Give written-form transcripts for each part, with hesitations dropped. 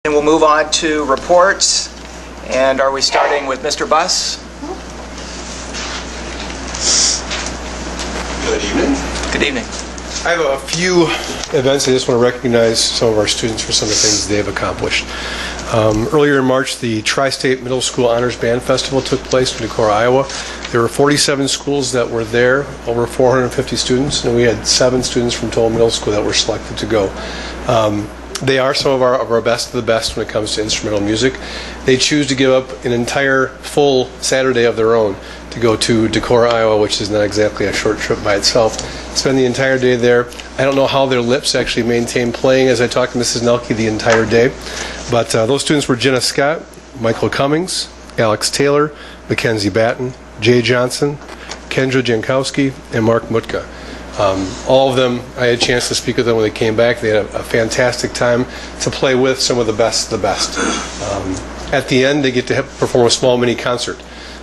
And we'll move on to reports. And are we starting with Mr. Buss? Good evening. Good evening. I have a few events. I just want to recognize some of our students for some of the things they've accomplished. Earlier in March, the Tri-State Middle School Honors Band Festival took place in Decorah, Iowa. There were 47 schools that were there, over 450 students, and we had 7 students from Toll Middle School that were selected to go. They are some of our best of the best when it comes to instrumental music. They choose to give up an entire full Saturday of their own to go to Decorah, Iowa, which is not exactly a short trip by itself. Spend the entire day there. I don't know how their lips actually maintain playing as I talked to Mrs. Nelke the entire day, but those students were Jenna Scott, Michael Cummings, Alex Taylor, Mackenzie Batten, Jay Johnson, Kendra Jankowski, and Mark Mutka. All of them, I had a chance to speak with them when they came back. They had a fantastic time to play with some of the best of the best. At the end, they get to perform a small mini concert.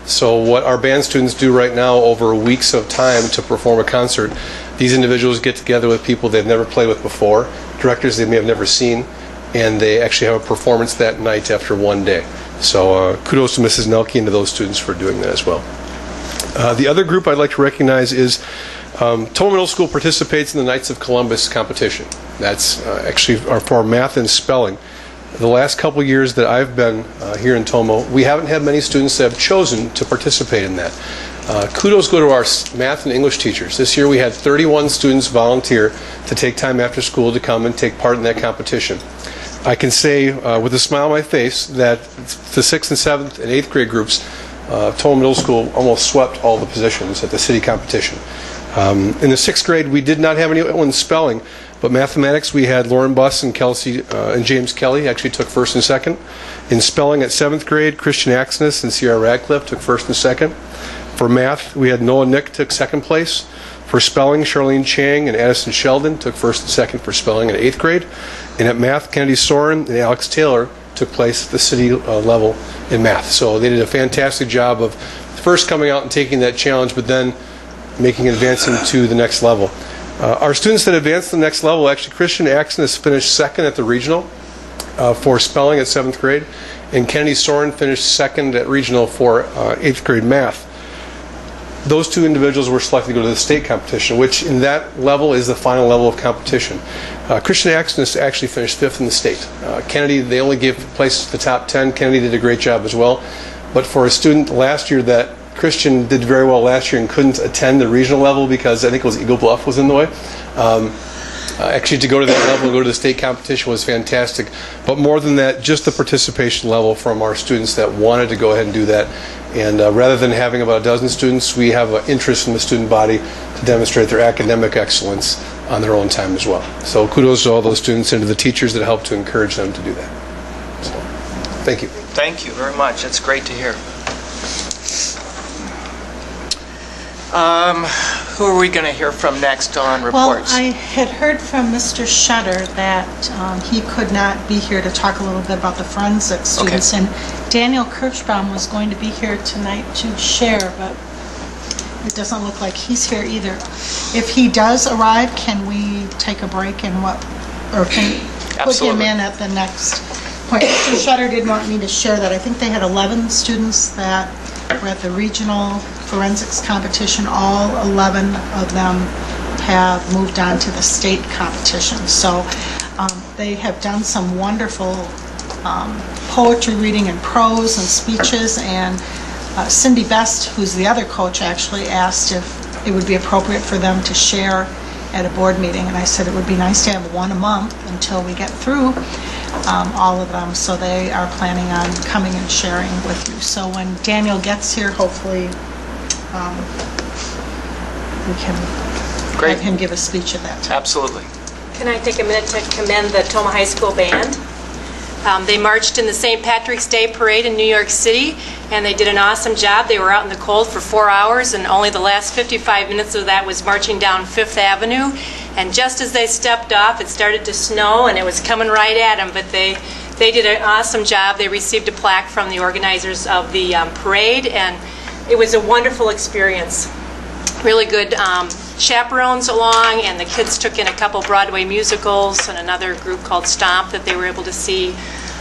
So what our band students do right now over weeks of time to perform a concert, these individuals get together with people they've never played with before, directors they may have never seen, and they actually have a performance that night after one day. So kudos to Mrs. Nelke and to those students for doing that as well. The other group I'd like to recognize is Toll Middle School participates in the Knights of Columbus competition. That's actually for math and spelling. The last couple years that I've been here in Tomo, we haven't had many students that have chosen to participate in that. Kudos go to our math and English teachers. This year we had 31 students volunteer to take time after school to come and take part in that competition. I can say with a smile on my face that the 6th and 7th and 8th grade groups, Tomo Middle School almost swept all the positions at the city competition. In the 6th grade, we did not have anyone in spelling, but mathematics, we had Lauren Buss and Kelsey and James Kelly actually took 1st and 2nd. In spelling at 7th grade, Christian Axness and Sierra Radcliffe took 1st and 2nd. For math, we had Noah Nick took 2nd place. For spelling, Charlene Chang and Addison Sheldon took 1st and 2nd for spelling in 8th grade. And at math, Kennedy Soren and Alex Taylor took place at the city level in math. So they did a fantastic job of first coming out and taking that challenge, but then advancing to the next level. Our students that advanced to the next level, actually Christian Axness finished 2nd at the regional for spelling at 7th grade, and Kennedy Soren finished 2nd at regional for 8th grade math. Those 2 individuals were selected to go to the state competition, which in that level is the final level of competition. Christian Axness actually finished 5th in the state. Kennedy, they only gave places to the top 10. Kennedy did a great job as well. But for a student last year that Christian did very well last year and couldn't attend the regional level because I think it was Eagle Bluff was in the way. Actually, to go to that level and go to the state competition was fantastic. But more than that, just the participation level from our students that wanted to go ahead and do that. And rather than having about a dozen students, we have an interest from the student body to demonstrate their academic excellence on their own time as well. So kudos to all those students and to the teachers that helped to encourage them to do that. So, thank you. Thank you very much. That's great to hear. Who are we going to hear from next on reports? Well, I had heard from Mr. Shutter that he could not be here to talk a little bit about the forensic students, and Daniel Kirschbaum was going to be here tonight to share, but it doesn't look like he's here either. If he does arrive, can we take a break and put him in at the next point? Mr. Shutter did want me to share that. I think they had 11 students that were at the regional forensics competition. All 11 of them have moved on to the state competition. So they have done some wonderful poetry reading and prose and speeches, and Cindy Best, who's the other coach, actually asked if it would be appropriate for them to share at a board meeting, and I said it would be nice to have one a month until we get through all of them. So they are planning on coming and sharing with you. So when Daniel gets here, hopefully we can have him give a speech at that time. Absolutely. Can I take a minute to commend the Toma High School Band? They marched in the St. Patrick's Day Parade in New York City, and they did an awesome job. They were out in the cold for 4 hours, and only the last 55 minutes of that was marching down 5th Avenue. And just as they stepped off, it started to snow, and it was coming right at them, but they did an awesome job. They received a plaque from the organizers of the parade, and it was a wonderful experience. Really good chaperones along, and the kids took in a couple Broadway musicals and another group called Stomp that they were able to see.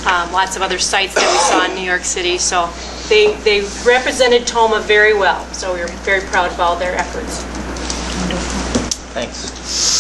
lots of other sites that we saw in New York City. So they represented Toma very well. So we were very proud of all their efforts. Thanks.